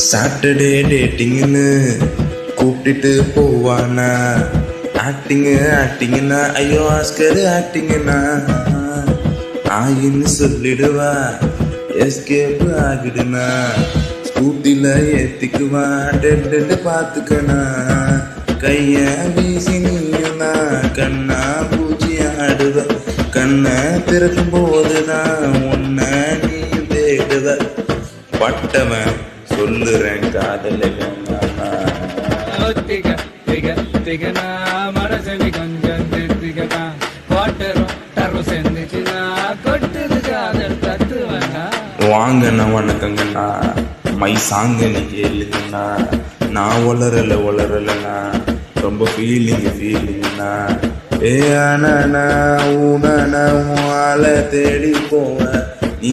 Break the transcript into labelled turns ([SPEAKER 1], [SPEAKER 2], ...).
[SPEAKER 1] Saturday டேட்டிங்னு கூப்பிட்டுட்டு போவானா, ஆக்டிங்குன்னா ஐயோ ஆஸ்கர் ஆக்டிங்குன்னா ஆயின்னு சொல்லிடுவா, எஸ்கேப் ஆகிடுனா, ஸ்கூட்டில ஏத்திக்குவா, டெட்டு பார்த்துக்கனா, கைய வீசி நீனா கண்ணா பூச்சி ஆடுவ, கண்ணை திறக்கும் போதுதான் உன்னை நீ தேடுவ, பட்டவன் சொல்லுறேன் காதல
[SPEAKER 2] மனசவி கொஞ்சம் திருத்திக்கா வாட்டரும் டர்ரு சேர்ந்துச்சுன்னா கொட்டுது காதல் தத்துவனா.
[SPEAKER 1] வாங்கண்ணா வணக்கங்கண்ணா, மை சாங்க நீ கேளுங்கண்ணா, நான் வளரலண்ணா, ரொம்ப ஃபீலிங்ண்ணா, ஏ ஆனா ஊனா ஆளை தேடி போவேன்,